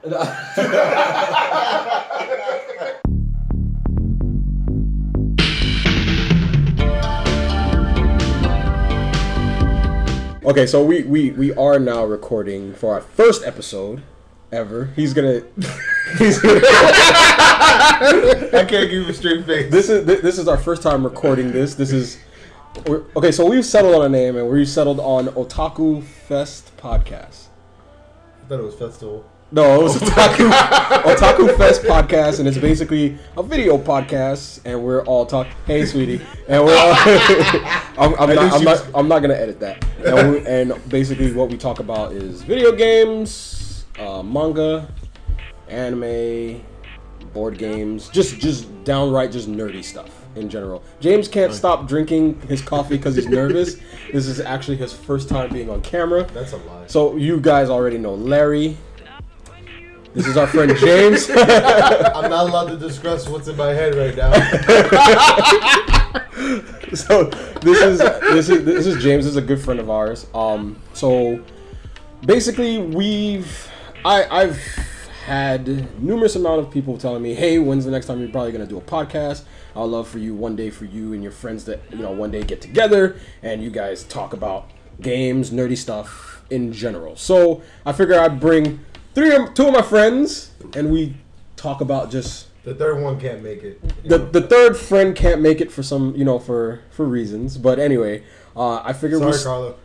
Okay, so we are now recording for our first episode ever. I can't give a straight face. This is our first time recording this. Okay, so we've settled on a name, and we settled on OtakuFest podcast. I thought it was festival. No, it was OtakuFest podcast, and it's basically a video podcast, and we're all talking. Hey, sweetie, and we're all. I'm not gonna edit that. And basically, what we talk about is video games, manga, anime, board games, just downright just nerdy stuff in general. James can't stop drinking his coffee because he's nervous. This is actually his first time being on camera. That's a lie. So you guys already know Larry. This is our friend James. I'm not allowed to discuss what's in my head right now. So this is James. This is a good friend of ours. So basically I've had numerous amount of people telling me, hey, when's the next time you're probably gonna do a podcast? I'd love for you one day for you and your friends to one day get together and you guys talk about games, nerdy stuff in general. So I figure I'd bring two of my friends, and we talk about just... The third one can't make it. The third friend can't make it for some, for reasons. But anyway, I figured... Sorry, Carlo.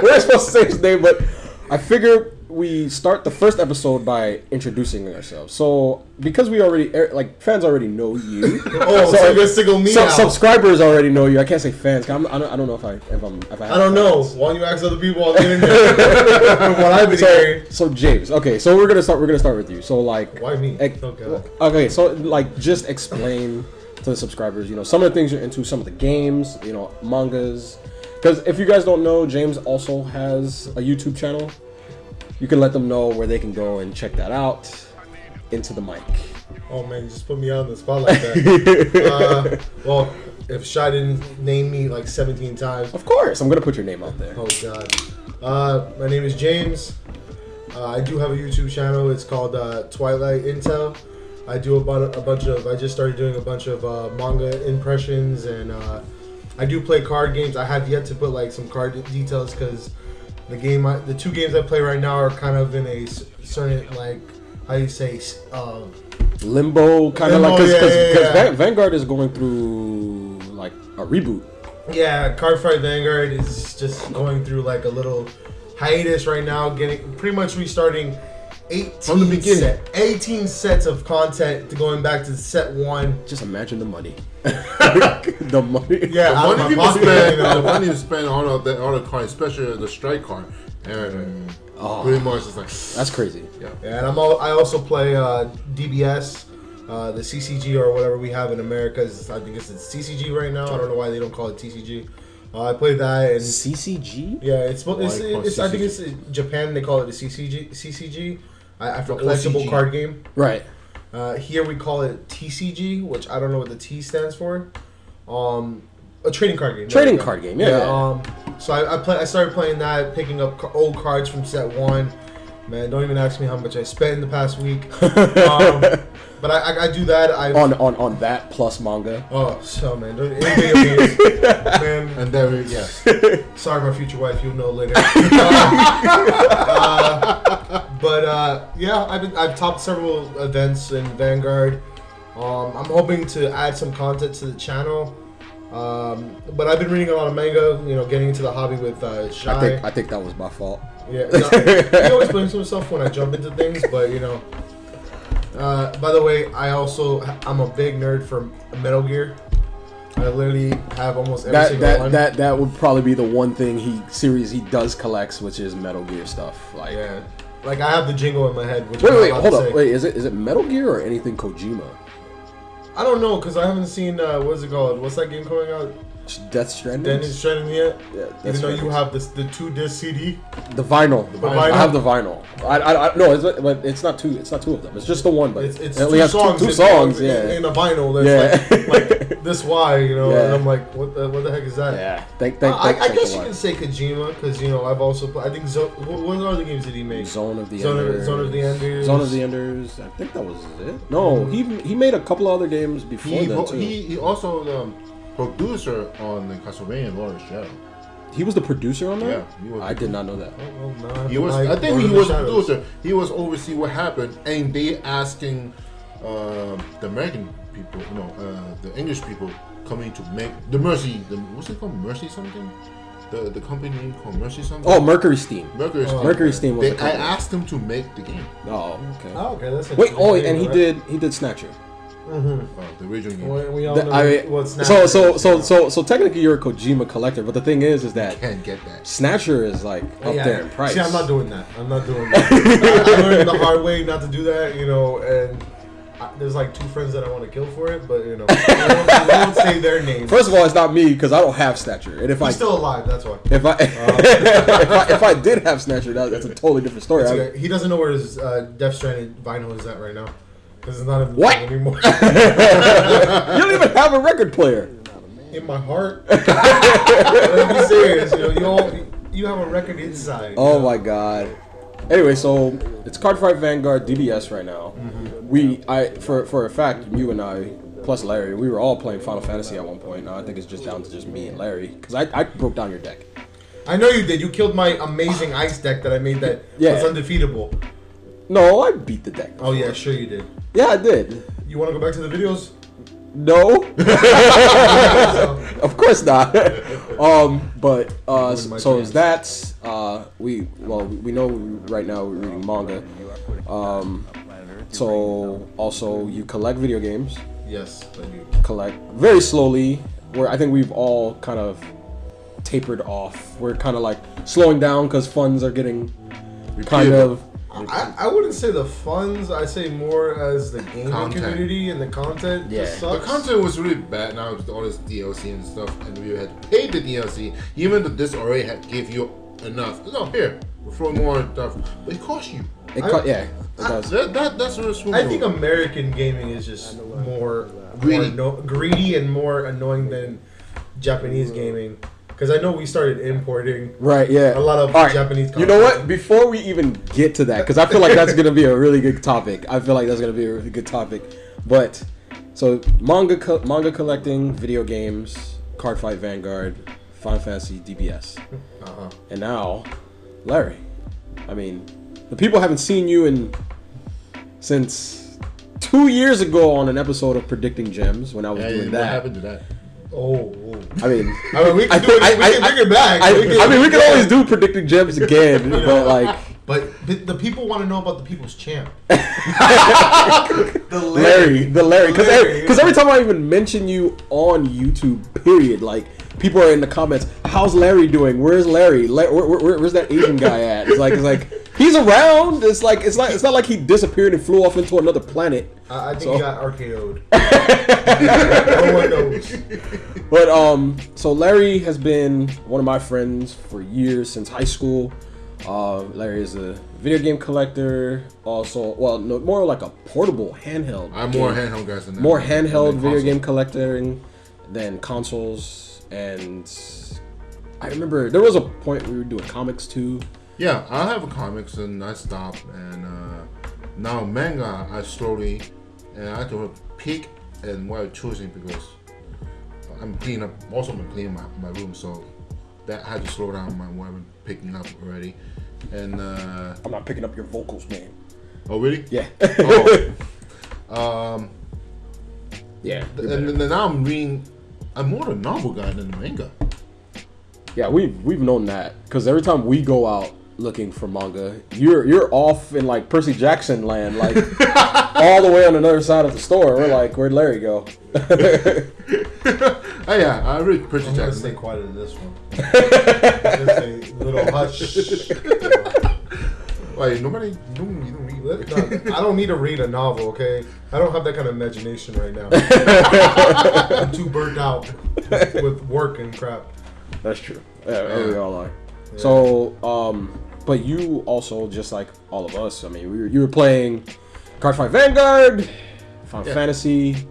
We're not supposed to say his name, but I figure we start the first episode by introducing ourselves. So, because we already... fans already know you. So you're single me out. Subscribers already know you. I can't say fans. I don't know if I have I don't know. Why don't you ask other people on the internet? From what I've been hearing. So James, okay, so we're gonna start with you. So why me? Okay, so just explain to the subscribers, some of the things you're into, some of the games, mangas. Because if you guys don't know, James also has a YouTube channel. You can let them know where they can go and check that out. Into the mic. Oh man, you just put me on the spot like that. Well, if Shy didn't name me 17 times. Of course, I'm gonna put your name out there. Oh god. My name is James. I do have a YouTube channel. It's called Twilight Intel. I do I just started doing a bunch of manga impressions, and I do play card games. I have yet to put some card details because the two games I play right now are kind of in a certain how you say limbo, kind of because Vanguard is going through a reboot. Yeah, Cardfight Vanguard is just going through a little hiatus right now, getting pretty much restarting 18 sets of content going back to set 1. Just imagine the money. The money. Yeah, the money people spend. The money you spend on the cards, especially the strike card. And pretty much it's that's crazy. Yeah, and I also play DBS, the CCG or whatever we have in America. I think it's CCG right now. I don't know why they don't call it TCG. I play that and CCG. Yeah, it's I think it's in Japan they call it the CCG. For collectible card game. Right. Here we call it TCG, which I don't know what the T stands for. A trading card game. Trading card game, yeah. So I started playing that, picking up old cards from set 1. Man, don't even ask me how much I spent in the past week. But I do that. On that plus manga. Oh, so man, video games, man. And then yes. Sorry, my future wife. You'll know later. Yeah, I've topped several events in Vanguard. I'm hoping to add some content to the channel. But I've been reading a lot of manga. Getting into the hobby with Shy. I think that was my fault. Yeah, he always blames himself when I jump into things, but by the way, I'm a big nerd for Metal Gear. I literally have almost every single one. That would probably be the one thing he does collect, which is Metal Gear stuff. Yeah. I have the jingle in my head. Wait, hold up. Wait, is it Metal Gear or anything Kojima? I don't know, because I haven't seen, what is it called? What's that game coming out? Death Stranding. Death Stranding yet? Yeah, even though you have the 2-disc CD. The vinyl. vinyl. I have the vinyl. I no, but it's not two. It's not two of them. It's just the one. But it's it only has two songs. Yeah. In a vinyl. That's like this wide, you know. Yeah. And I'm like, what the heck is that? Yeah. I guess you can say Kojima because you know I've also I think what other games did he make? Zone of the Enders. Zone of the Enders. Zone of the Enders. I think that was it. No, he made a couple other games before that too. He also producer on the Castlevania Lord of Shadow. He was the producer on that? Yeah, he was. I did not know that. He was. I think he was the producer. He was oversee what happened, and they asking the American people, the English people coming to make the Mercy. What's it called? Mercy something. The company called Mercy something. Oh, Mercury Steam. Mercury Steam was the company. I asked him to make the game. Oh, okay. Oh, okay. That's wait. Oh, and he did Snatcher. The original game. We all know what's Snatcher. So technically you're a Kojima collector, but the thing is that can't get that. Snatcher is like up there in price. See, I'm not doing that. I learned the hard way not to do that, you know, and there's like 2 friends that I want to kill for it, but you know, I won't say their names. First of all, it's not me because I don't have Snatcher, and if He's still alive, that's why. If I did have Snatcher, that's a totally different story. Okay. He doesn't know where his Death Stranding vinyl is at right now. Because it's not in the what anymore. You don't even have a record player. In my heart. Let me serious. You know, you have a record inside. Oh my god. Anyway, so it's Cardfight Vanguard DBS right now. Mm-hmm. For a fact, you and I plus Larry, we were all playing Final Fantasy at one point. Now I think it's just down to just me and Larry because I broke down your deck. I know you did. You killed my amazing ice deck that I made that was undefeatable. No, I beat the deck before. Oh yeah, sure you did. Yeah, I did. You want to go back to the videos? No. Of course not. But so is that we know right now we're reading manga. So also you collect video games. Yes, I do. Collect very slowly. Where I think we've all kind of tapered off. We're kind of like slowing down because funds are getting kind of. I wouldn't say the funds. I say more as the gaming community and the content. Yeah, the content was really bad now with all this DLC and stuff, and we had to pay the DLC, even though this already had give you enough. No, here, throw more stuff, but it costs you. It does. That's what it's. I think American gaming is just more greedy and more annoying than Japanese gaming. Because I know we started importing a lot of Japanese content. You know what? Before we even get to that, because I feel like that's going to be a really good topic. But, so, manga collecting, video games, Cardfight Vanguard, Final Fantasy, DBS. And now, Larry. I mean, the people haven't seen you since 2 years ago on an episode of Predicting Gems when I was doing that. What happened to that? Oh. I mean, we can bring it back. We can always do Predicting Gems again, but like. But the people want to know about the people's champ. The Larry. Because every time I even mention you on YouTube, period, like people are in the comments, "How's Larry doing? Where's Larry? Where's that Asian guy at?" It's like he's around. It's not like he disappeared and flew off into another planet. I think he got RKO'd. No one knows. But so Larry has been one of my friends for years, since high school. Larry is a video game collector. Also, more like a portable handheld. I'm more handheld guys than that. More handheld video game collector than consoles. And I remember there was a point we were doing comics too. Yeah, I have comics and I stopped, and now manga I slowly, and I have to pick and what I'm choosing because I'm cleaning up. Also, I'm cleaning my room, so that I had to slow down what I'm picking up already. And I'm not picking up your vocals, man. Oh really? Yeah. Yeah. And now I'm reading. I'm more a novel guy than the manga. Yeah, we've known that because every time we go out looking for manga, you're off in like Percy Jackson land, like all the way on another side of the store. We're like, where'd Larry go? Oh yeah, I read Percy Jackson. I'm gonna stay quiet in this one. Just a little hush. Wait, you don't read. I don't need to read a novel, okay? I don't have that kind of imagination right now. I'm too burnt out. with work and crap. That's true. Yeah, we all are. Yeah. So, but you also, just like all of us, I mean, you were playing Cardfight Vanguard, Final Fantasy.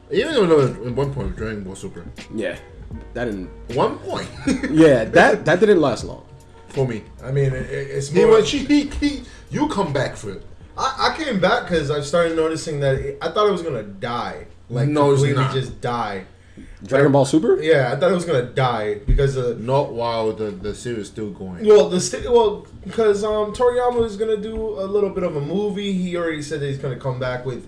Even though at one point Dragon Ball Super. Yeah, that didn't. 1 point. Yeah, that didn't last long. For me. I mean, it's more. You come back for it. I came back because I started noticing that I thought it was gonna die. Like no, completely it's not. just die. Dragon Ball Super? Yeah, I thought it was gonna die because not while the series is still going. Well, because Toriyama is gonna do a little bit of a movie. He already said that he's gonna come back with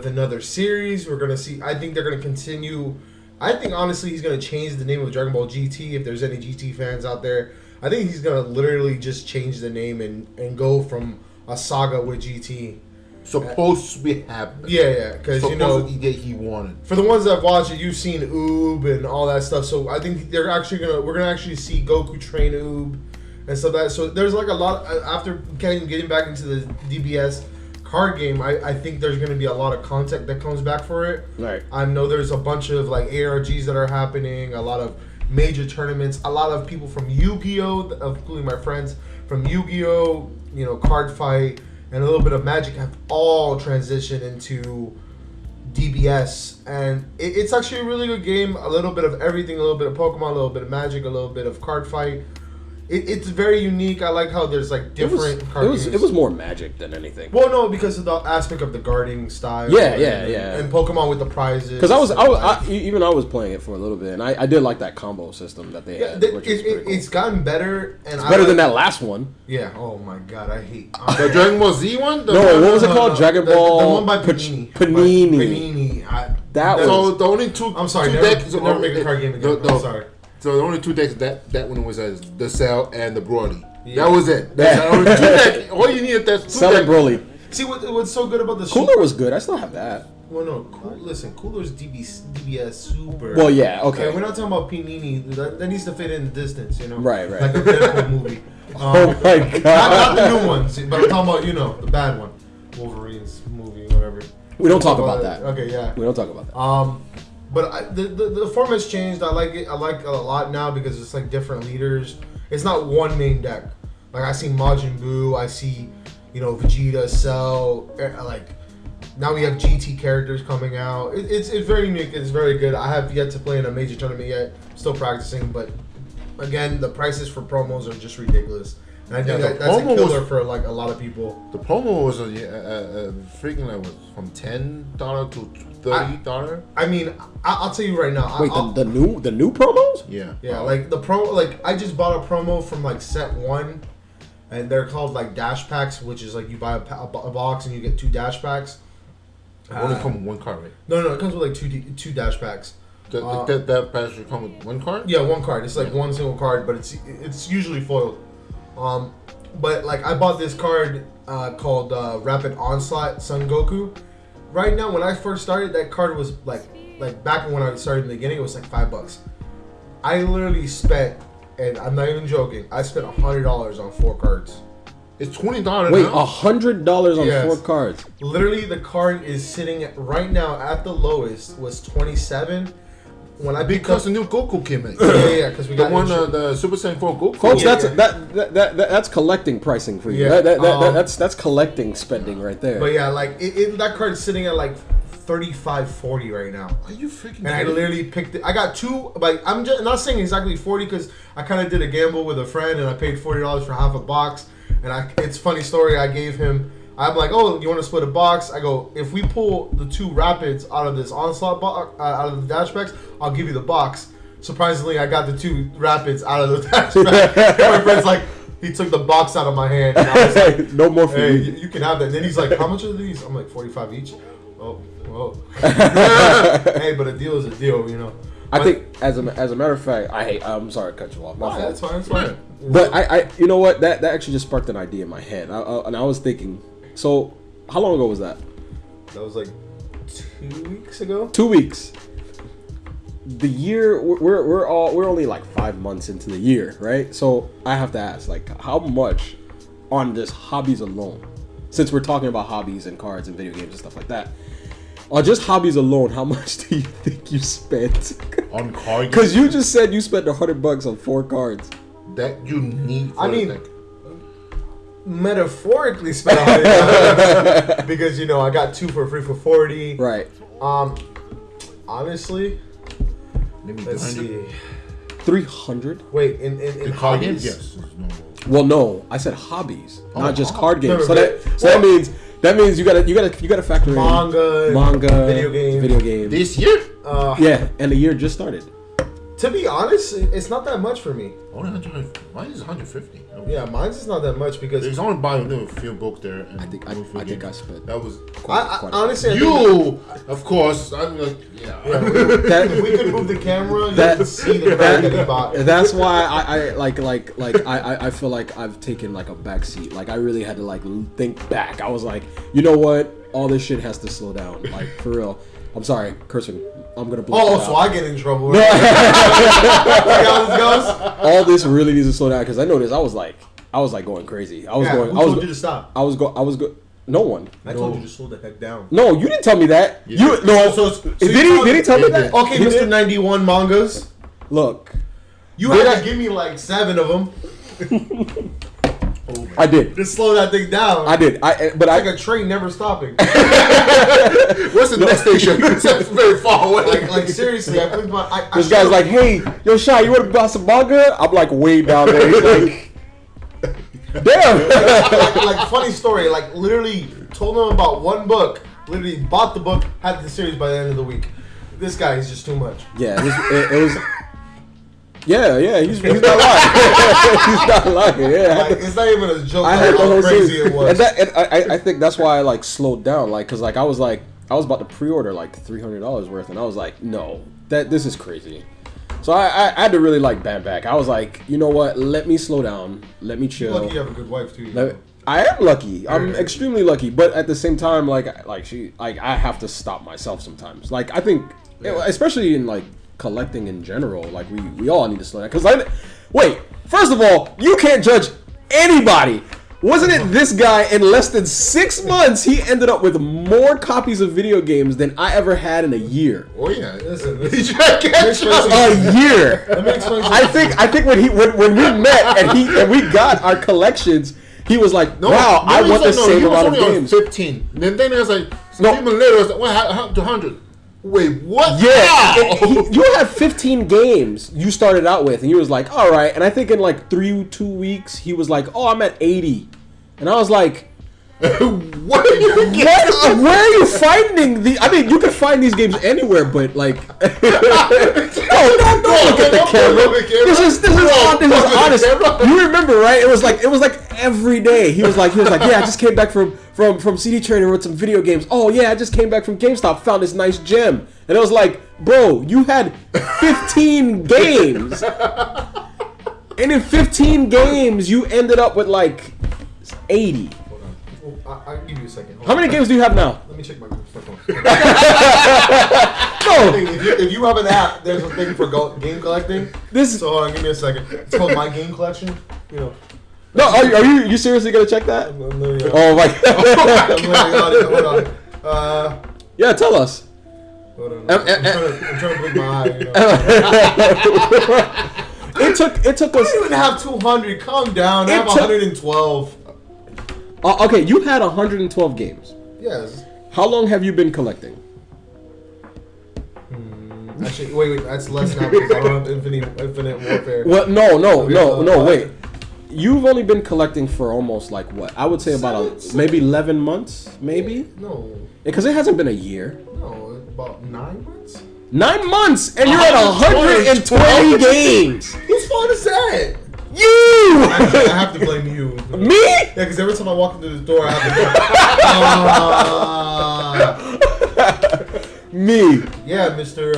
another series. We're gonna see. I think they're gonna continue. I think honestly, he's gonna change the name of Dragon Ball GT. If there's any GT fans out there, I think he's gonna literally just change the name and go from a saga with GT. Supposed to be happening. Yeah, because he wanted. For the ones that have watched it, you've seen Oob and all that stuff. So I think we're gonna actually see Goku train Oob and stuff that. So there's like a lot after getting back into the DBS card game. I think there's gonna be a lot of content that comes back for it. Right. I know there's a bunch of like ARGs that are happening. A lot of major tournaments. A lot of people from Yu-Gi-Oh, including my friends from Yu-Gi-Oh, Card Fight, and a little bit of Magic have all transitioned into DBS, and it's actually a really good game. A little bit of everything, a little bit of Pokemon, a little bit of Magic, a little bit of Card Fight. It's very unique. I like how there's like different card games. It was more Magic than anything. Well, no, because of the aspect of the guarding style. Yeah. And Pokemon with the prizes. Because I was playing it for a little bit, and I did like that combo system that they had. Which was pretty cool. It's gotten better, and it's better than that last one. Yeah. Oh my god, I hate the Dragon Ball Z one. What was it called? Dragon Ball. The one by Panini. Panini. So the only two. I'm sorry. Never make a card game again. I'm sorry. So the only two decks that one was the Cell and the Broly. Yeah. That was it. That's the only two decks. All you needed that's two Cell and Broly. See what's so good about the Cooler was good. I still have that. Well, no. Cooler's DBS Super. Well, yeah. Okay. We're not talking about Panini. That needs to fit in the distance, Right. Like a Deadpool movie. Oh my god. Not the new ones, but I'm talking about the bad one, Wolverine's movie, whatever. We don't talk about that. Okay, yeah. We don't talk about that. But the format's changed. I like it. I like it a lot now because it's like different leaders. It's not one main deck. Like I see Majin Buu. I see, Vegeta, Cell. Like now we have GT characters coming out. It's very unique. It's very good. I have yet to play in a major tournament yet. Still practicing, but again, the prices for promos are just ridiculous. And I think that's a killer for like a lot of people. The promo was a freaking like from $10 to $30. I mean, I'll tell you right now. Wait, the new promos? Yeah. Yeah, like the promo. Like I just bought a promo from like set 1, and they're called like dash packs, which is like you buy a box and you get 2 dash packs. Only come with one card, right? No, it comes with like two dash packs. That pack should come with one card? Yeah, one card. It's like one single card, but it's usually foiled. But like I bought this card called Rapid Onslaught Son Goku. Right now, when I first started, that card was like back when I started in the beginning, it was like $5. I literally spent, and I'm not even joking, I spent $100 on 4 cards. It's $20. Wait, now? $100 on 4 cards? Literally, the card is sitting right now at the lowest was 27. When I because the new Goku came in. Yeah, because we got the Super Saiyan 4 Goku. Folks, that's collecting pricing for you. Yeah. That's collecting spending right there. But yeah, like that card's sitting at like $35.40 right now. Are you freaking? And I literally picked it. I got 2. Like I'm just not saying exactly 40 because I kind of did a gamble with a friend and I paid $40 for half a box. And it's a funny story. I gave him. I'm like, oh, you want to split a box? I go, if we pull the 2 rapids out of this onslaught box, out of the dash packs, I'll give you the box. Surprisingly, I got the 2 rapids out of the dash pack. My friend's like, he took the box out of my hand. And I was like, no more for you. you. You can have that. And then he's like, how much are these? I'm like, 45 each. Oh. Hey, but a deal is a deal, I think, as a matter of fact, I'm sorry to cut you off. My fault. That's fine. But I you know what? That actually just sparked an idea in my head. And I was thinking, so how long ago was that? That was like 2 weeks ago. 2 weeks. The year we're only like 5 months into the year, right? So I have to ask, like, how much on this hobbies alone, since we're talking about hobbies and cards and video games and stuff like that, On just hobbies alone, how much do you think you spent? On card Because you just said you spent $100 on 4 cards. that you need. For I mean, like, metaphorically spent $100 because I got 2 for free for $40. Right. Honestly, maybe let's 200. see. 300? Wait, in The card games, hobbies? yes. No. Well, no, I said hobbies, not just card games. No, That means you gotta factor Manga, video video games. This year? Yeah, and the year just started. To be honest, it's not that much for me. Only 100. Mine is 150. Yeah, mine's is not that much because There's only buying a few books there. And I think I spent. that was honestly, I think you. Of course, I'm like if we could move the camera, you could see the bag that he bought. That's why I feel like I've taken like a back seat. Like I really had to like think back. I was like, you know what? All this shit has to slow down. Like for real. I'm sorry, cursing. I'm gonna blow. Oh, so I get in trouble. Right? How this goes? All this really needs to slow down because I noticed I was like going crazy. Who told you to stop? No one. I told you to slow the heck down. No, you didn't tell me that. Yeah. You no. Did he tell me that? Okay, He Mr. did? 91 mangas. Look, You had to give me like 7 of them. I did. To slow that thing down. I did. But Like a train never stopping. what's the next station? It's very far away. like seriously, I put my. this guy's like, hey, yo, Shy, you want to buy some manga? I'm like way down there. He's like, damn. like funny story. Like literally told him about one book. Literally bought the book, had the series by the end of the week. This guy is just too much. Yeah, it was. Yeah, he's not lying. He's not lying. Yeah, Like, it's not even a joke. I Like, had the how whole crazy series. it was. And I think that's why I like slowed down, like, cause like I was about to pre-order like $300 worth, and I was like, no, this is crazy. So I had to really like bam back. I was like, you know what? Let me slow down. Let me chill. You're lucky you have a good wife too. I am lucky. I'm extremely lucky, but at the same time, like I have to stop myself sometimes. Like I think, especially in like collecting in general, like we all need to slow down. Cause wait, first of all, you can't judge anybody. Wasn't it this guy in less than 6 months? He ended up with more copies of video games than I ever had in a year. Oh yeah, Listen, a year. Let me explain. I think when we met and we got our collections, he was like, "Wow, I want the same amount of games." 15. Then it was like, No. even later, it was like, what happened to 100? Wait, what? Yeah, Wow. you had 15 games you started out with, and he was like, "All right." And I think in like 2 weeks, he was like, "Oh, I'm at 80," and I was like, What are you getting? Where are you finding the? I mean, you can find these games anywhere, but like, don't look at the camera. This is honest. You remember, right? It was like every day. He was like, yeah, I just came back from CD Trader with some video games. Oh yeah, I just came back from GameStop, found this nice gem, and it was like, bro, you had 15 games, and in 15 games, you ended up with like 80. I'll give you a second. How many games do you have now? Let me check my phone. No. If you have an app, there's a thing for game collecting. So hold on, give me a second. It's called My Game Collection. You know. No, are you seriously gonna check that? I'm literally, Oh my hold on. Yeah, tell us. Hold on. I'm trying to blink my eye. You know. It took I us. don't even have 200. Calm down. I have 112. Okay, you had 112 games. Yes. How long have you been collecting? Actually, wait. That's less now because I don't have infinite warfare. Well, no. Wait. You've only been collecting for almost like what? I would say about maybe 11 months, maybe. No. Because it hasn't been a year. No, about 9 months. 9 months, and you're at 120 games. Whose fault is that? You. I have to blame you. Me? Yeah, because every time I walk into the door, I have to go. Me. Yeah, Mr.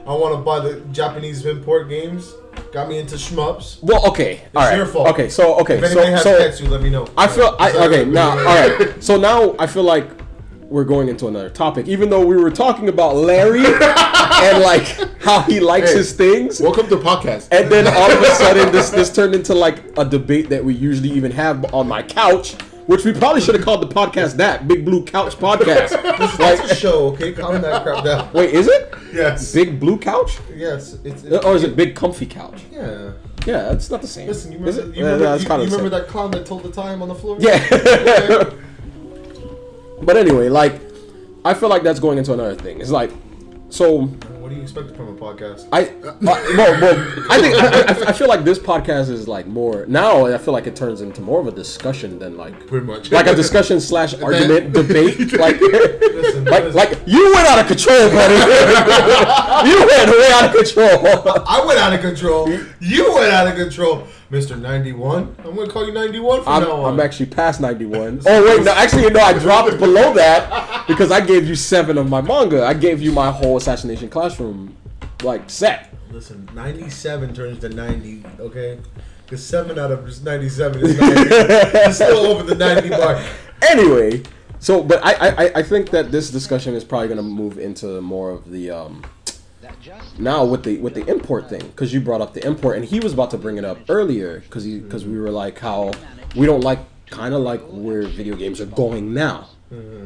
I want to buy the Japanese import games. Got me into shmups. Well, okay. It's your fault. Okay, If anybody has pets, you let me know. So now I feel like we're going into another topic, even though we were talking about Larry and like how he likes his things. Welcome to the podcast. And then all of a sudden, this turned into like a debate that we usually even have on my couch which we probably should have called the podcast that Big Blue Couch Podcast. It's a show, okay? Calm that crap down. Wait, is it? Yes. Big Blue Couch? Yes. Or is it Big Comfy Couch? Yeah. Yeah, it's not the same. Listen, you Is remember, it? you remember that clown that told the time on the floor? Yeah. But anyway, like, I feel like that's going into another thing. It's like, so. What do you expect from a podcast? I feel like this podcast is like more now. I feel like it turns into more of a discussion than like Pretty much. like a discussion / argument debate. Like, Listen. like you went out of control, buddy. You went way out of control. I went out of control. You went out of control, Mr. 91. I'm gonna call you 91 from now on. I'm actually past 91. Oh wait, no, actually no, I dropped below that because I gave you 7 of my manga. I gave you my whole Assassination Classroom like set. Listen, 97 turns to 90, okay? Because 7 out of 97 is 90. It's still over the 90 mark. Anyway, so but I think that this discussion is probably gonna move into more of the now with the import thing, because you brought up the import and he was about to bring it up earlier because we were like how we don't like kind of like where video games are going now.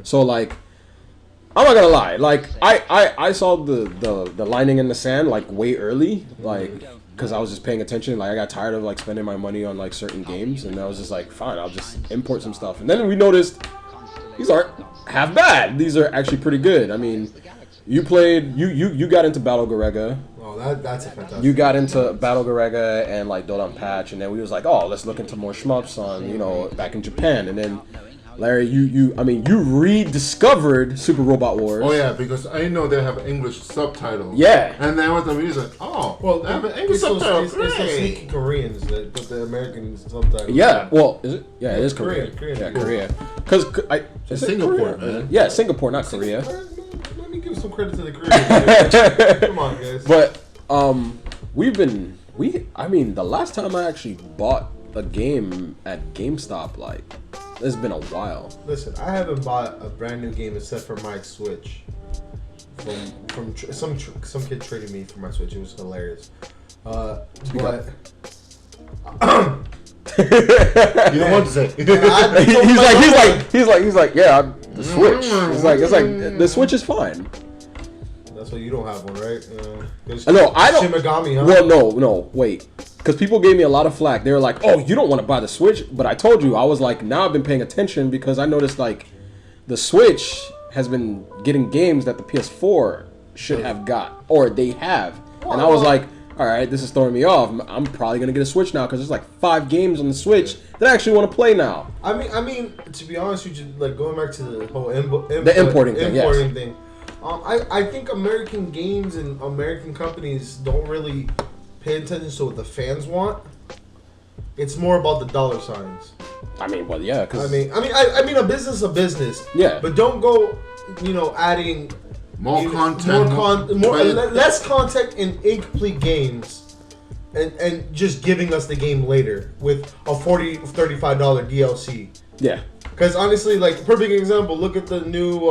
So like, I'm not gonna lie, like I saw the lining in the sand like way early, like because I was just paying attention. Like I got tired of like spending my money on like certain games, and I was just like, fine, I'll just import some stuff. And then we noticed these aren't half bad. These are actually pretty good. I mean, you played you got into Battle Garega. Oh, that's a fantastic. You got into Battle Garega and like Dodan Patch, and then we was like, oh, let's look into more shmups on back in Japan, and then. Larry, you rediscovered Super Robot Wars. Oh yeah, because I know they have English subtitles. Yeah. And then with the music, well, they have an English It's so subtitles. sneaky Koreans that put the American subtitles. Yeah, well, is it? Yeah, it is Korea. Korean. Yeah, Korea. Because It's Singapore, man. Yeah, Singapore, not Korea. Let me give some credit to the Koreans. Come on, guys. But the last time I actually bought a game at GameStop, like, it's been a while. Listen, I haven't bought a brand new game except for my Switch. Some kid traded me for my Switch. It was hilarious. But You don't want to say. he's like, yeah, the Switch. It's like the Switch is fine. That's why you don't have one, right? No, I don't. Shimigami, huh? Well, no, wait. Because people gave me a lot of flack. They were like, oh, you don't want to buy the Switch. But I told you, I was like, now I've been paying attention because I noticed, like, the Switch has been getting games that the PS4 should have got. Or they have. And I was like, all right, this is throwing me off. I'm probably going to get a Switch now because there's like 5 games on the Switch that I actually want to play now. I mean, to be honest with you, like, going back to the whole importing thing, yes. thing. I think American games and American companies don't really pay attention to what the fans want. It's more about the dollar signs. I mean, well, yeah. Cause I mean, a business is a business. Yeah. But don't go, adding More content. Less content in incomplete games, and just giving us the game later with a $35 DLC. Yeah. Because honestly, like, perfect example. Look at the new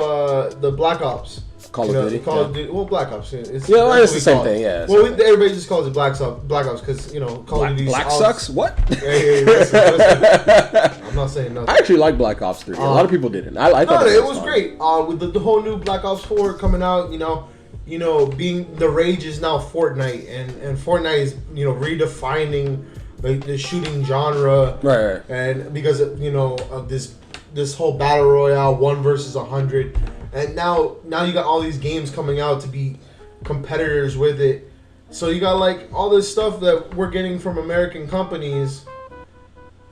the Black Ops. Call of Duty. Call of Duty. Well, Black Ops. It's the same thing. Yeah. Well, everybody just calls it Black Ops because Call of Duty. Black sucks. What? Hey, listen. I'm not saying nothing. I actually like Black Ops 3. A lot of people didn't. I thought it was great. With the whole new Black Ops 4 coming out, being the rage is now Fortnite, and Fortnite is redefining the shooting genre. Right. And because of this whole battle royale 1 versus 100. And now you got all these games coming out to be competitors with it. So you got like all this stuff that we're getting from American companies,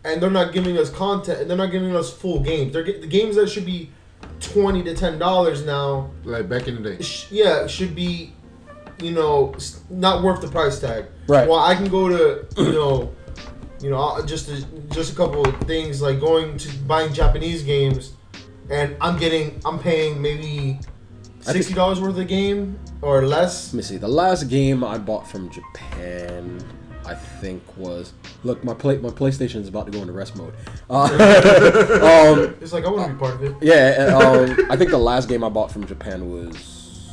and they're not giving us content, and they're not giving us full games. They're the games that should be $20 to $10 now. Like back in the day. Should be, not worth the price tag. Right. Well, I can go to, just a couple of things like going to buying Japanese games. And I'm paying maybe $60 worth of game or less. Let me see. The last game I bought from Japan, I think was my PlayStation is about to go into rest mode. It's like I want to be part of it. Yeah, I think the last game I bought from Japan was.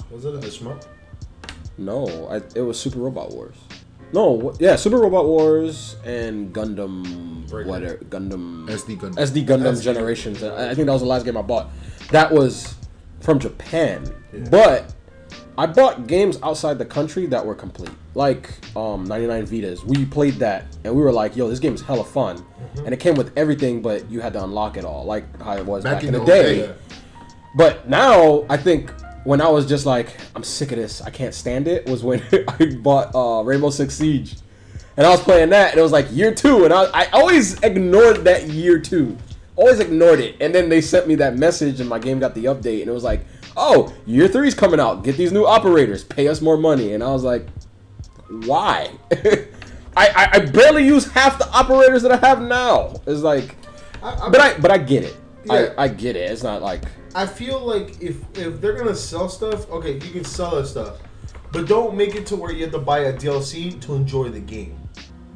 Was it a shmup? No, it was Super Robot Wars. No, yeah, Super Robot Wars and Gundam, whatever, SD Gundam. SD Gundam Generations. I think that was the last game I bought. That was from Japan, but I bought games outside the country that were complete, like 99 Vitas. We played that, and we were like, "Yo, this game is hella fun," and it came with everything, but you had to unlock it all, like how it was back in the day. Yeah. But now, I think when I was just like, I'm sick of this, I can't stand it, was when I bought Rainbow Six Siege. And I was playing that, and it was like year 2, and I always ignored that year 2. Always ignored it. And then they sent me that message, and my game got the update, and it was like, oh, year 3's coming out. Get these new operators. Pay us more money. And I was like, why? I barely use half the operators that I have now. It's like, but I get it. Yeah. I get it. It's not like... I feel like if they're gonna sell stuff, okay, you can sell that stuff, but don't make it to where you have to buy a DLC to enjoy the game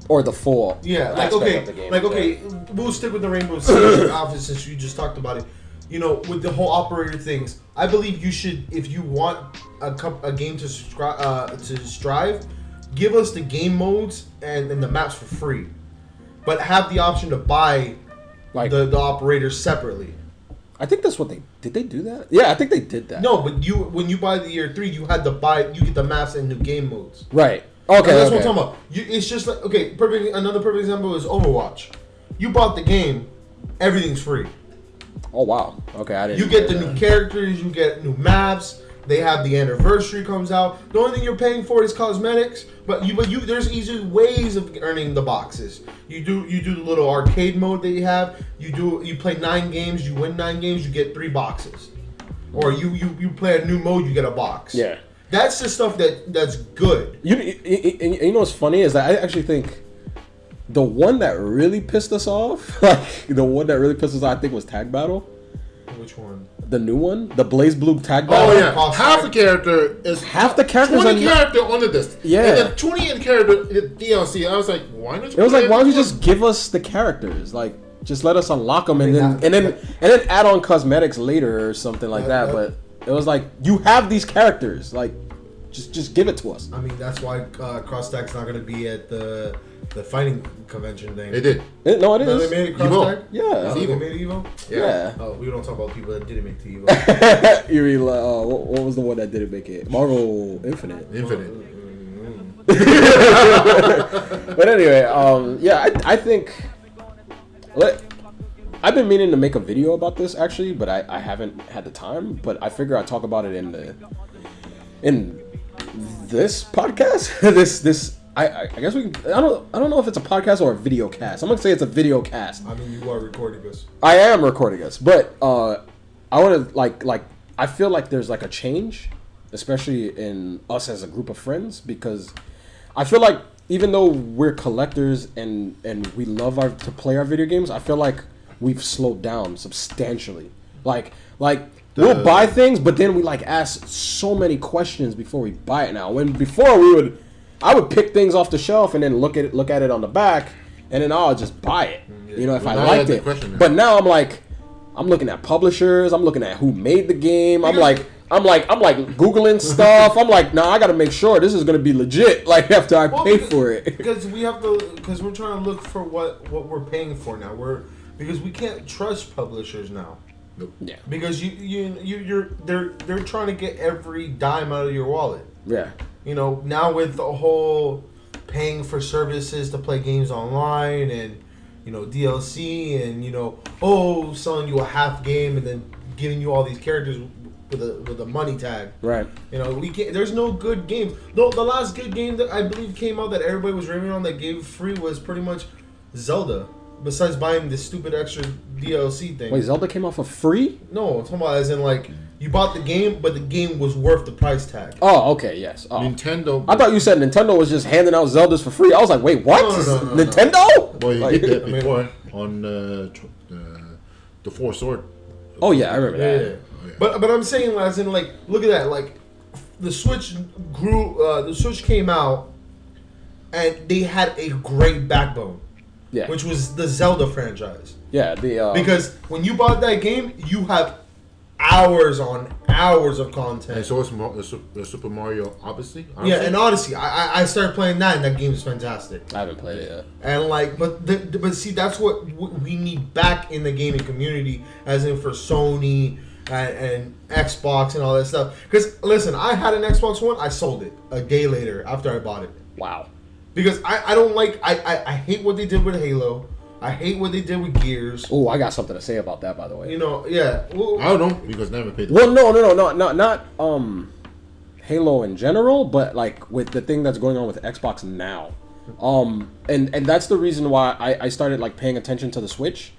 or the full. Yeah, like okay, we'll stick with the Rainbow Six outfit since you just talked about it. You know, with the whole operator things, I believe you should, if you want a game to strive, give us the game modes and the maps for free, but have the option to buy like the operators separately. I think that's what did they do that? Yeah, I think they did that. No, but when you buy the year 3, you had to buy, you get the maps and new game modes. Right. Okay. And that's what I'm talking about. It's just like, okay, another perfect example is Overwatch. You bought the game, everything's free. Oh wow. Okay, I didn't. You get the new characters, you get new maps. They have the anniversary comes out. The only thing you're paying for is cosmetics, but there's easy ways of earning the boxes. You do the little arcade mode that you have. You play 9 games, you win 9 games, you get 3 boxes. Or you play a new mode, you get a box. Yeah. That's the stuff that's good. You know what's funny is that I actually think the one that really pissed us off, I think was Tag Battle. Which one? The new one, the Blaze Blue Tag Battle. Oh yeah, half the characters 20 character on the disc. Yeah, and then 20 character DLC. I was like, why not? Why don't you just give us the characters? Like, just let us unlock them and then add on cosmetics later or something like that. But it was like, you have these characters, like, just give it to us. I mean, that's why Cross Tag's not going to be at the fighting convention thing. They did. No, it is. No, they made it Cross Tag? Yeah. They made it Evo? Yeah. Oh, we don't talk about people that didn't make the Evo. You mean, what was the one that didn't make it? Marvel Infinite. But anyway, I think... I've been meaning to make a video about this, actually, but I haven't had the time. But I figure I'd talk about it in this podcast. I guess we can, I don't know if it's a podcast or a video cast. I'm gonna say it's a video cast. I mean, you are recording this. I am recording this, but I want to like I feel like there's like a change, especially in us as a group of friends, because I feel like even though we're collectors and we love to play our video games, I feel like we've slowed down substantially. Like we'll buy things, but then we like ask so many questions before we buy it now. When before I would pick things off the shelf and then look at it on the back, and then I'll just buy it. Yeah. You know, if I liked it. But now I'm looking at publishers. I'm looking at who made the game. I'm like Googling stuff. I'm like, nah, I got to make sure this is gonna be legit. Like after I pay for it. Because we're trying to look for what we're paying for now. Because we can't trust publishers now. Nope. Yeah. Because they're trying to get every dime out of your wallet. Yeah. You know, now with the whole paying for services to play games online and, you know, DLC and, you know, selling you a half game and then giving you all these characters with a money tag. Right. You know, there's no good game. The last good game that I believe came out that everybody was raving on that gave free was pretty much Zelda. Besides buying this stupid extra DLC thing. Wait, Zelda came out for free? No, I'm talking about as in like you bought the game, but the game was worth the price tag. Oh, okay, yes. Oh. Nintendo. I thought you said Nintendo was just handing out Zeldas for free. I was like, wait, what? No. Nintendo? Well, you did that before on the Four Sword. Oh yeah, I remember that. Yeah. Oh, yeah. But I'm saying, as in like, look at that. Like, the Switch grew. The Switch came out, and they had a great backbone. Yeah. Which was the Zelda franchise. Yeah, because when you bought that game, you have hours on hours of content. And so it's Super Mario Odyssey. Yeah, and Odyssey. I started playing that, and that game is fantastic. I haven't played it yet. And like, but see, that's what we need back in the gaming community, as in for Sony and Xbox and all that stuff. Because listen, I had an Xbox One, I sold it a day later after I bought it. Wow. Because I don't like, I hate what they did with Halo. I hate what they did with Gears. Oh, I got something to say about that, by the way. You know, yeah. Well, I don't know because I never paid. Well, no, not Halo in general, but like with the thing that's going on with Xbox now. And that's the reason why I started like paying attention to the Switch,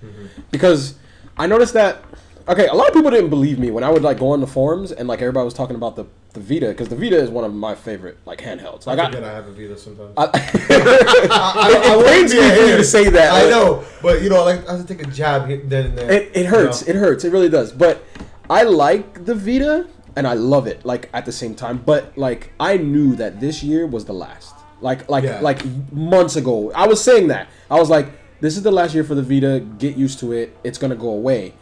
because I noticed that a lot of people didn't believe me when I would like go on the forums and like everybody was talking about the Vita, because the Vita is one of my favorite like handhelds. Like, I have a Vita sometimes. I pains me for you to say that. I know, but you know, like I have to take a jab then and there. It hurts. You know? It hurts. It really does. But I like the Vita and I love it. Like at the same time, but like I knew that this year was the last. Like months ago, I was saying that. I was like, this is the last year for the Vita. Get used to it. It's gonna go away.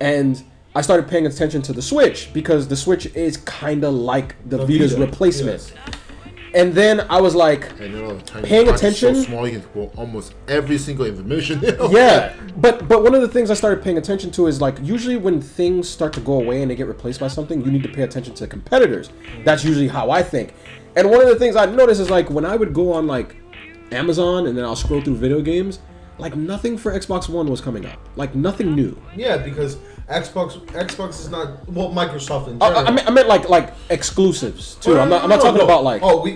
And I started paying attention to the Switch because the Switch is kind of like the Vita's replacement. Yes. And then I was like, paying attention. So small, you can pull almost every single information. Yeah, but one of the things I started paying attention to is like usually when things start to go away and they get replaced by something, you need to pay attention to competitors. That's usually how I think. And one of the things I noticed is like when I would go on like Amazon and then I'll scroll through video games, like nothing for Xbox One was coming up. Like nothing new. Yeah, because Xbox is not Microsoft in general. I meant like exclusives too. I'm not talking about like. Oh, we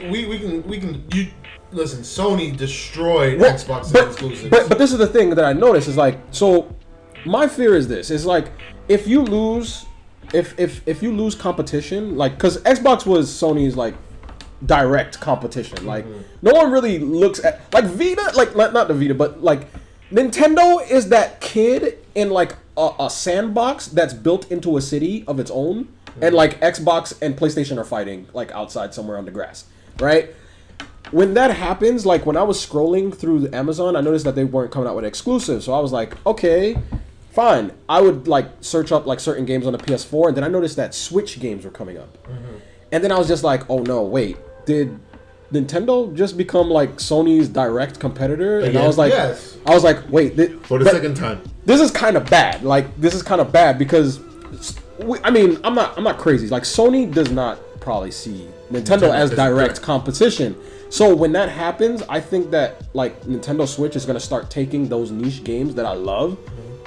can. You listen. Sony destroyed Xbox exclusives. But this is the thing that I noticed is like, so my fear is this is like if you lose competition, like because Xbox was Sony's like direct competition. Like no one really looks at like Vita, like not the Vita, but like Nintendo is that kid in like a sandbox that's built into a city of its own, and like Xbox and PlayStation are fighting like outside somewhere on the grass, right? When that happens, like when I was scrolling through Amazon, I noticed that they weren't coming out with exclusives, so I was like, okay, fine. I would like search up like certain games on the PS4, and then I noticed that Switch games were coming up, and then I was just like, oh no, wait, did Nintendo just become like Sony's direct competitor? And I was like, wait, for the second time. This is kind of bad. Like this is kind of bad because I mean, I'm not crazy. Like Sony does not probably see Nintendo as direct competition. So when that happens, I think that like Nintendo Switch is going to start taking those niche games that I love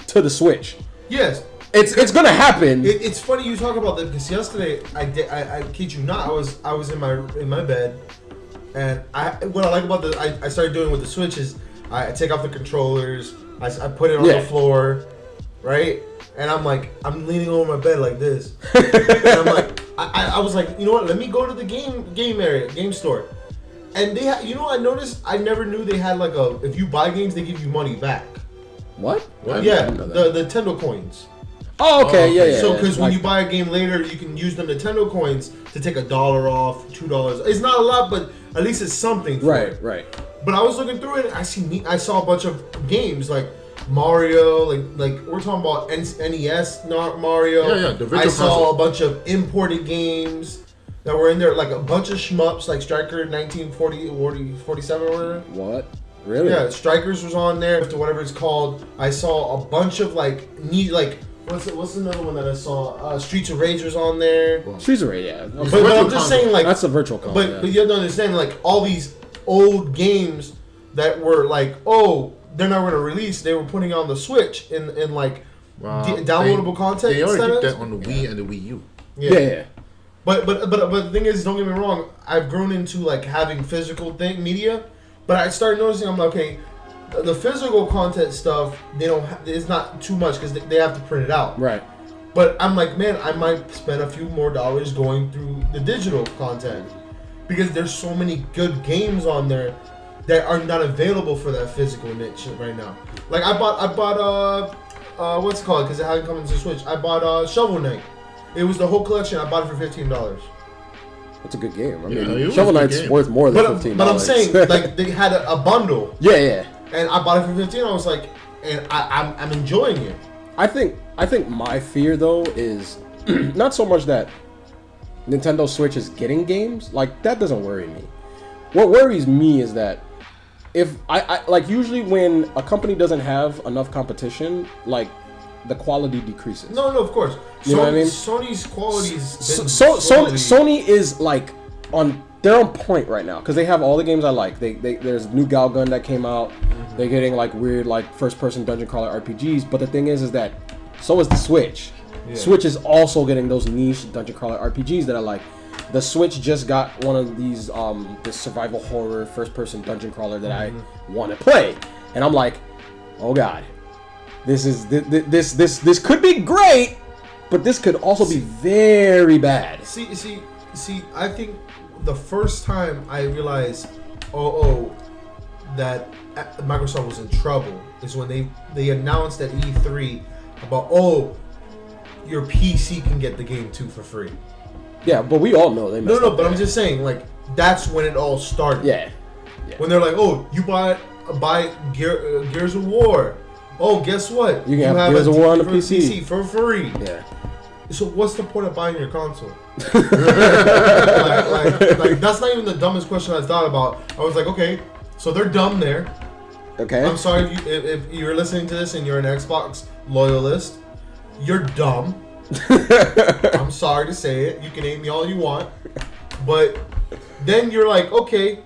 to the Switch. Yes. It's gonna happen. It's funny you talk about that because yesterday I kid you not, I was in my bed. And what I like about I started doing with the Switch is I take off the controllers, I put it on the floor, right? And I'm leaning over my bed like this. And I'm like, I was like, you know what? Let me go to the game store. And they I noticed I never knew they had like if you buy games they give you money back. What? Yeah, the Nintendo coins. Oh, okay, yeah. So, because when you buy a game later, you can use the Nintendo coins to take $1 off, $2. It's not a lot, but at least it's something. Right. But I was looking through it, and I saw a bunch of games like Mario, like we're talking about NES, not Mario. Yeah, the virtual I saw console. a bunch of imported games that were in there, like a bunch of shmups, like Striker 1947 or whatever. What? Really? Yeah, Strikers was on there, to whatever it's called. I saw a bunch of what's another one that I saw? Streets of Rage was on there. Streets of Rage, yeah. But I'm just saying, like, that's a virtual console. But you have to understand, like, all these old games that were like, oh, they're not going to release. They were putting on the Switch in downloadable content. They already did that on the Wii and the Wii U. Yeah. But the thing is, don't get me wrong. I've grown into like having physical media, but I started noticing I'm like, okay, the physical content stuff it's not too much because they have to print it out. Right. But I'm like, man, I might spend a few more dollars going through the digital content because there's so many good games on there that are not available for that physical niche right now. Like I bought what's it called? Because it hasn't come into Switch. I bought Shovel Knight. It was the whole collection. I bought it for $15. That's a good game. I Yeah, mean, Shovel Knight's worth more than $15. But I'm saying, like, they had a bundle. Yeah. And I bought it for $15. I was like, and I'm enjoying it. I think my fear though is not so much that Nintendo Switch is getting games. Like, that doesn't worry me. What worries me is that if I like, usually when a company doesn't have enough competition, like, the quality decreases. No, of course. You know what I mean? Sony's quality is Sony is like they're on point right now because they have all the games I like. There's a new Gal Gun that came out. Mm-hmm. They're getting like weird like first person dungeon crawler RPGs. But the thing is that so is the Switch. Yeah. Switch is also getting those niche dungeon crawler RPGs that I like. The Switch just got one of these this survival horror first person dungeon crawler that I want to play, and I'm like, oh god. This could be great, but this could also be very bad. See. I think the first time I realized, that Microsoft was in trouble is when they announced at E3 about your PC can get the game too for free. Yeah, but we all know they messed up. But I'm just saying, like, that's when it all started. Yeah. When they're like, you buy Gears of War. Oh, guess what? You can have Gears of War on the PC for free. Yeah. So what's the point of buying your console? like, that's not even the dumbest question I thought about. I was like, okay, so they're dumb there. Okay. I'm sorry if you're listening to this and you're an Xbox loyalist. You're dumb. I'm sorry to say it. You can hate me all you want. But then you're like, okay,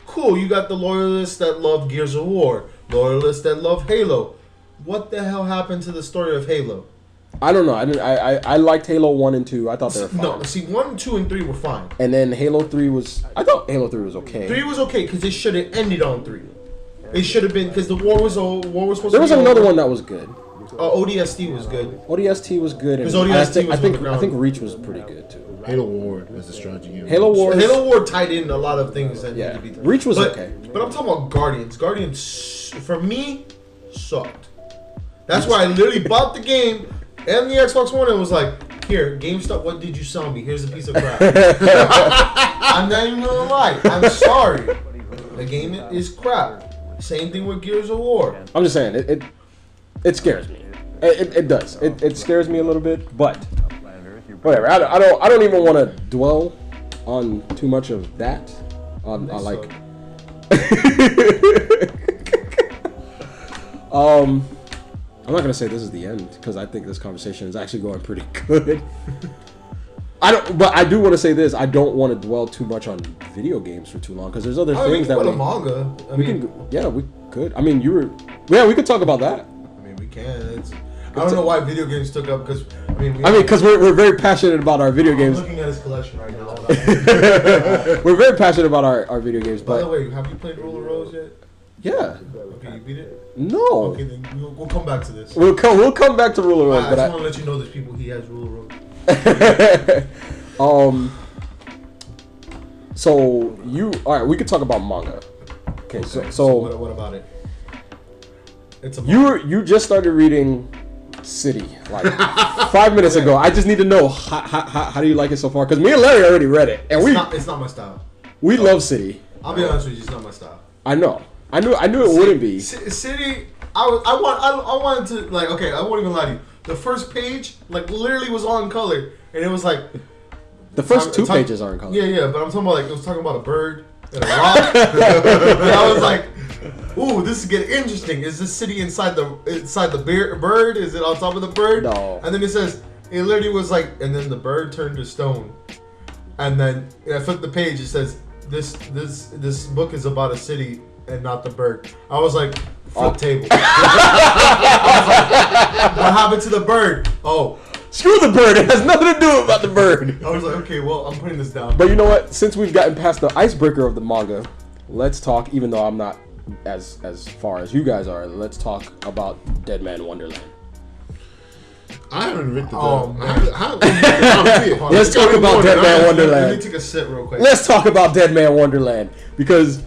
cool. You got the loyalists that love Gears of War. Loyalists that love Halo. What the hell happened to the story of Halo? I don't know. I liked Halo 1 and 2. I thought they were fine. No, see, 1, 2, and 3 were fine. And then Halo 3 was... I thought Halo 3 was okay. 3 was okay because they should have ended on 3. It should have been... Because the war was supposed to be... There was another one that was good. ODST was good. ODST was good. And I think Reach was pretty good too. Halo War was the strategy game. Halo War tied in a lot of things that needed to be done. Reach was okay. But I'm talking about Guardians. Guardians, for me, sucked. That's why I literally bought the game and the Xbox One and was like, here, GameStop, what did you sell me? Here's a piece of crap. I'm not even gonna lie. I'm sorry. The game is crap. Same thing with Gears of War. I'm just saying, it scares me. It does. It scares me a little bit, but whatever. I don't even want to dwell on too much of that. I'm not gonna say this is the end because I think this conversation is actually going pretty good. But I do want to say this. I don't want to dwell too much on video games for too long because there's other things that manga. We could. I mean, we could talk about that. I mean, we can. I don't know why video games took up because because we're very passionate about our video games. I'm looking at his collection right now. We're very passionate about our video games. By the way, have you played Rule of Rose yet? Yeah. Okay, you beat it? No. Okay, then we'll come back to this. We'll come back to Rule of Rose. I just want to let you know there's people he has Rule of Rose. So all right, we could talk about manga. Okay, so what about it? It's a manga. You just started reading City like 5 minutes ago. I just need to know how do you like it so far? Because me and Larry already read it, and it's not my style. We love City. I'll be honest with you, it's not my style. I know. I knew it wouldn't be. City. I wanted to like. Okay, I won't even lie to you. The first page like literally was all in color, and it was like the first two pages are in color. Yeah, but I'm talking about like it was talking about a bird and a rock, and I was like, ooh, this is getting interesting. Is this city inside the bird? Is it on top of the bird? No. And then it says it literally was like, and then the bird turned to stone, and then I flipped the page. It says this book is about a city and not the bird. I was like, flip table. I was like, what happened to the bird? Oh. Screw the bird. It has nothing to do about the bird. I was like, okay, well, I'm putting this down. But you know what? Since we've gotten past the icebreaker of the manga, let's talk, even though I'm not as far as you guys are, let's talk about Deadman Wonderland. I haven't read the Let's talk about Deadman Wonderland. Let me take a sip real quick. Let's talk about Deadman Wonderland because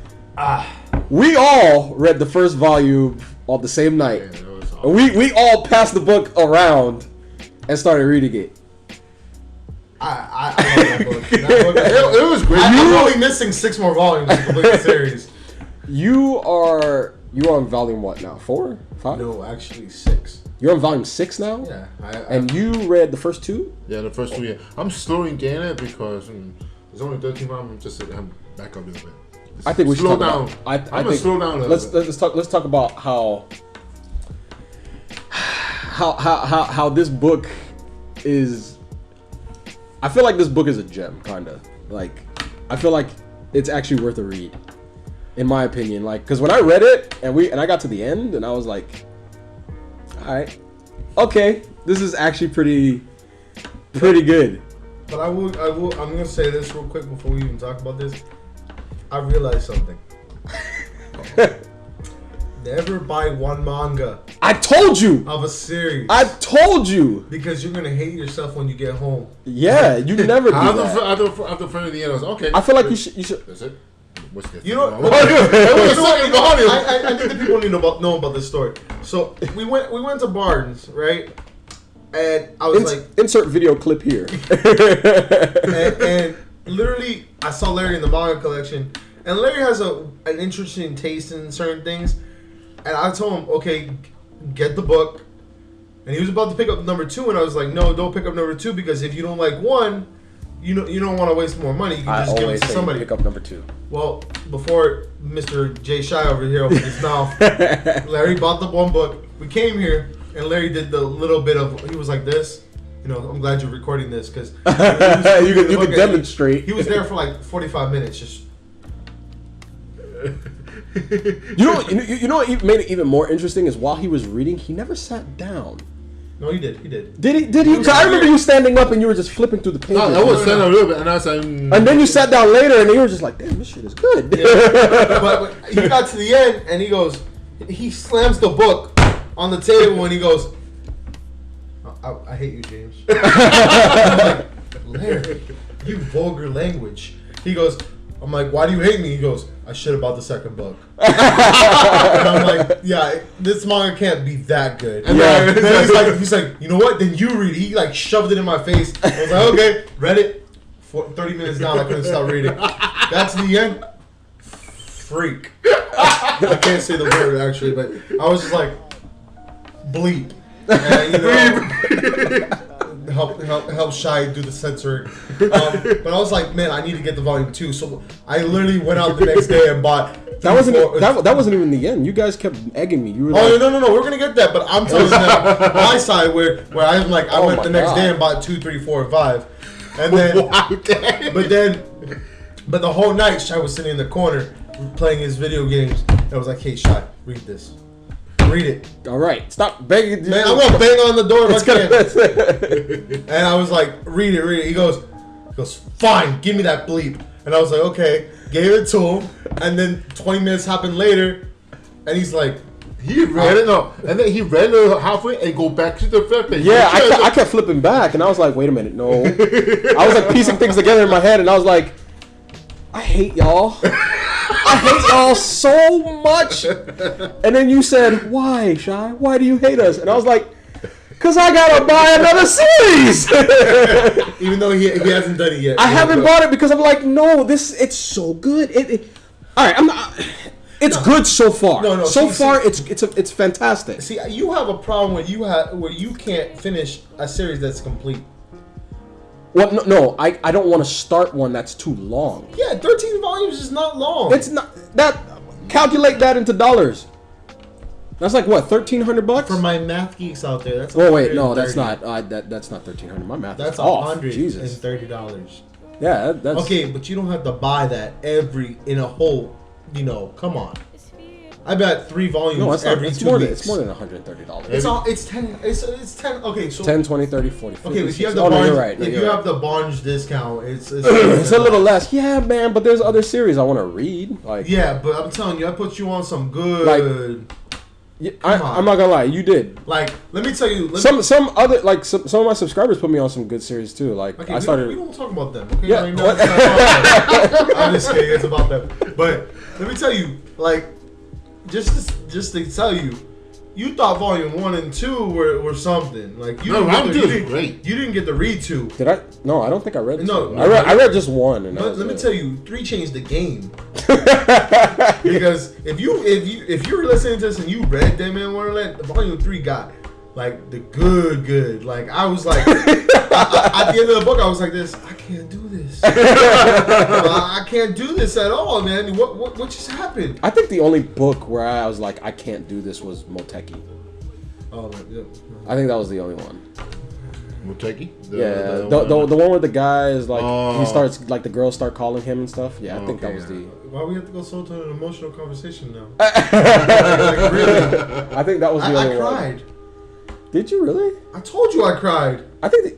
we all read the first volume on the same night. We all passed the book around and started reading it. I love that book. It was great. I'm only missing 6 more volumes to complete the series. You are You're on volume what now? 4? 5? No, actually 6. You're on volume 6 now? Yeah. And you read the first 2? Yeah, the first 2 years. I'm slowly getting it because there's only 13 volumes. I'm back up a little bit. I think we should slow talk down. About, I'm gonna slow down a little bit. Let's talk about how this book is. I feel like this book is a gem, kind of. Like, I feel like it's actually worth a read, in my opinion. Like, because when I read it and I got to the end and I was like, all right, okay, this is actually pretty good. But I'm gonna say this real quick before we even talk about this. I realized something. Never buy one manga. I told you. Of a series. I told you. Because you're gonna hate yourself when you get home. Yeah, you never do that. After front of the end, I was okay. I feel like you should. That's it. What's this? You know, I think the people need to know about this story. So we went to Barnes, right? And I was like, insert video clip here. and literally, I saw Larry in the manga collection, and Larry has an interesting taste in certain things. And I told him, okay, get the book. And he was about to pick up number 2, and I was like, no, don't pick up number 2 because if you don't like one, you don't want to waste more money. You can just give it to somebody. Pick up number 2. Well, before Mr. Jay Shy over here opened his mouth, Larry bought the one book. We came here, and Larry did the little bit of. He was like this. I'm glad you're recording this because you can demonstrate. He was there for like 45 minutes, just. You know what made it even more interesting is while he was reading, he never sat down. No, he did. He did. Did he? I remember you standing up and you were just flipping through the pages. No, I was standing up a little bit, and I was like, and then you sat down later, and you were just like, "Damn, this shit is good." Yeah. but he got to the end, and he slams the book on the table, and he goes, "I hate you, James." I'm like, Larry, you vulgar language. He goes, I'm like, why do you hate me? He goes, I should have bought the second book. And I'm like, yeah, this manga can't be that good. And then he's like, you know what? Then you read it. He like shoved it in my face. I was like, okay, read it. 30 minutes down, I couldn't stop reading. That's the end. Freak. I can't say the word actually, but I was just like, bleep. And, help Shy do the censoring. But I was like, man, I need to get the volume 2. So I literally went out the next day and bought. That wasn't even the end. You guys kept egging me. You were like, no, we're gonna get that. But I'm telling them my side where I'm like, I went the next day and bought 2, 3, 4, and 5, and then, but the whole night Shy was sitting in the corner playing his video games. And I was like, hey Shy, read this. Read it. All right, stop begging. Man, I'm gonna bang on the door if I can. And I was like, read it. He goes, fine, give me that bleep. And I was like, okay, gave it to him. And then 20 minutes happened later, and he's like, he read it, no, and then he read it halfway and go back to the first page. Yeah, I kept flipping back, and I was like, wait a minute, no. I was like piecing things together in my head, and I was like, I hate y'all. I hate y'all so much. And then you said, why, Shy? Why do you hate us? And I was like, because I got to buy another series. Even though he hasn't done it yet. I haven't bought it because I'm like, no, it's so good. All right, I'm not... It's good so far. It's fantastic. See, you have a problem where you can't finish a series that's complete. Well, no, I don't want to start one that's too long. Yeah, 13 volumes is not long. It's not that. Calculate that into dollars. That's like what, $1,300 for my math geeks out there. That's. Oh wait, no, that's not. That's not $1,300. My math. That's is off. $130. Yeah, that's okay, but you don't have to buy that in a whole. Come on. I bet 3 volumes every 2 weeks. It's more than $130. It's 10. It's 10. Okay, so 10, 20, 30, 40, 50. Okay, if you have the Barnes, you're right. If you have the Barnes discount, it's it's a little less. Yeah, man, but there's other series I want to read. Like yeah, but I'm telling you, I put you on some good. I'm not gonna lie, you did. Like, let me tell you, some of my subscribers put me on some good series too. Like okay, I started. We don't talk about them. Okay, yeah, I'm just kidding. It's about them. But let me tell you, like. Just to tell you, You thought volume 1 and 2 were something. Like you Round 2 is great. You didn't get to read 2. Did I? No, I don't think I read. No, I read just 1. And let me tell you, 3 changed the game. Because if you were listening to this and you read Deadman Wonderland, volume 3 got like the good. Like I was like, at the end of the book, I was like this. I can't do this. I can't do this at all, man. What just happened? I think the only book where I was like, I can't do this was Moteki. Oh, yeah. I think that was the only one. Moteki? The one where the guy is like, he starts, like the girls start calling him and stuff. Yeah, I think that was the... Why we have to go so to an emotional conversation now? like, really? I think that was the only one. I cried. Did you really? I told you I cried. I think...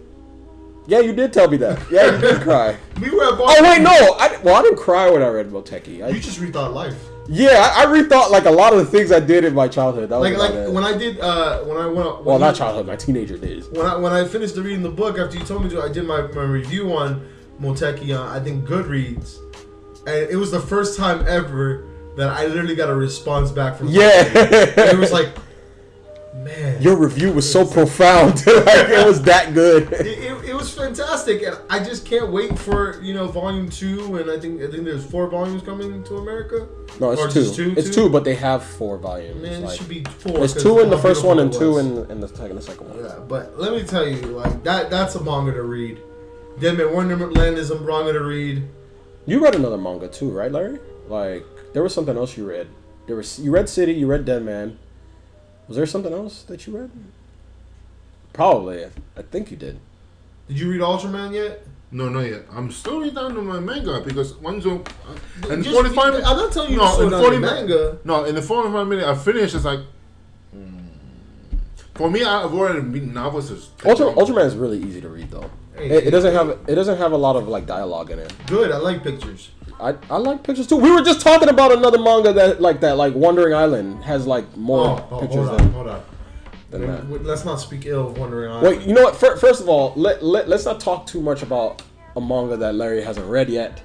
Yeah, you did tell me that. Yeah, you did cry. We were at Oh, wait, no! I didn't cry when I read Moteki. You just rethought life. Yeah, I rethought like a lot of the things I did in my childhood. That was like when I did when I went up, well, not childhood, my teenager days. When I finished reading the book after you told me to, I did my review on Moteki on I think Goodreads, and it was the first time ever that I literally got a response back from and it was like, man, your review was so profound. Like, it was that good. It was fantastic, and I just can't wait for volume 2. And I think there's 4 volumes coming to America. No, it's 2. It's 2, but they have 4 volumes. Man, like, it should be 4. It's 2 in the first one and 2 in the second one. Yeah, but let me tell you, like that's a manga to read. Deadman Wonderland is a manga to read. You read another manga too, right, Larry? Like there was something else you read. You read City. You read Deadman. Was there something else that you read? Probably. I think you did. Did you read Ultraman yet? No, not yet. I'm slowly down to my manga because once and 45 minutes. I'm not telling you to slow down manga. No, in the 45 minutes I finished. It's like for me, I've already been novices. Ultraman is really easy to read though. It doesn't have a lot of like dialogue in it. Good. I like pictures. I like pictures too. We were just talking about another manga that like Wandering Island has like more pictures hold on. than that. Let's not speak ill of Wandering Island. Wait, you know what? First of all, let's not talk too much about a manga that Larry hasn't read yet.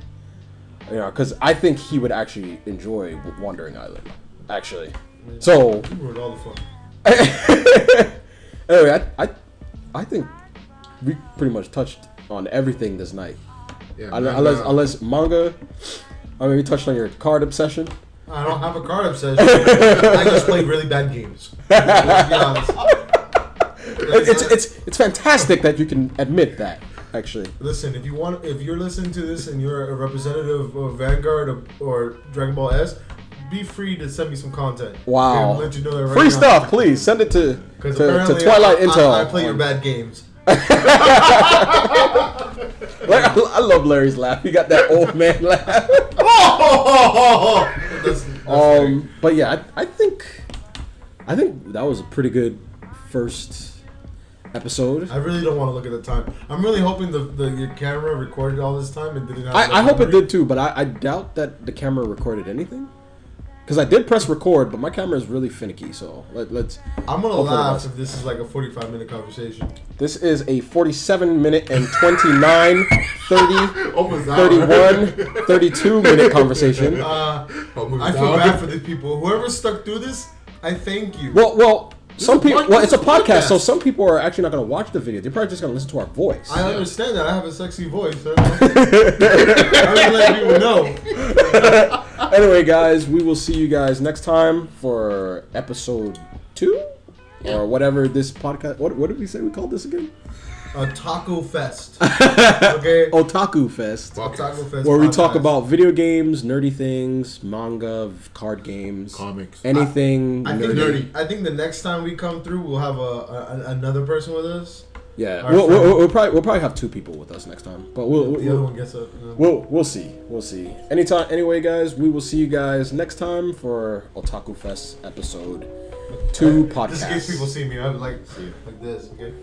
You know, because I think he would actually enjoy Wandering Island. Actually, so you ruined all the fun. Anyway, I think we pretty much touched on everything this night. Yeah, unless manga. I mean, we touched on your card obsession. I don't have a card obsession. I just play really bad games. Let's be honest. It's fantastic that you can admit that. Actually, listen. If you're listening to this and you're a representative of Vanguard or Dragon Ball S, be free to send me some content. Wow. Okay, let you know that right free now. Stuff, please send it to Twilight Intel. I play your bad games. I love Larry's laugh. He got that old man laugh. That's but yeah, I think that was a pretty good first episode. I really don't want to look at the time. I'm really hoping your camera recorded all this time and didn't have. I hope it did too, but I doubt that the camera recorded anything. Because I did press record, but my camera is really finicky, so let's... I'm going to laugh if this is like a 45-minute conversation. This is a 47-minute and 29, 30, almost 31, 32-minute conversation. I feel bad for these people. Whoever stuck through this, I thank you. Well, some people... Well, it's a podcast, so some people are actually not going to watch the video. They're probably just going to listen to our voice. I understand that. I have a sexy voice. I'm just letting people know. Anyway, guys, we will see you guys next time for episode 2 or whatever this podcast. What did we say we called this again? OtakuFest. Okay. OtakuFest. OtakuFest. Where we talk about video games, nerdy things, manga, card games, comics, anything nerdy. I think the next time we come through, we'll have another person with us. Yeah, we'll probably have 2 people with us next time, but the other one gets up. We'll see. Anyway, guys, we will see you guys next time for OtakuFest episode 2 podcast. Just in case people see me, I'm like this. Okay.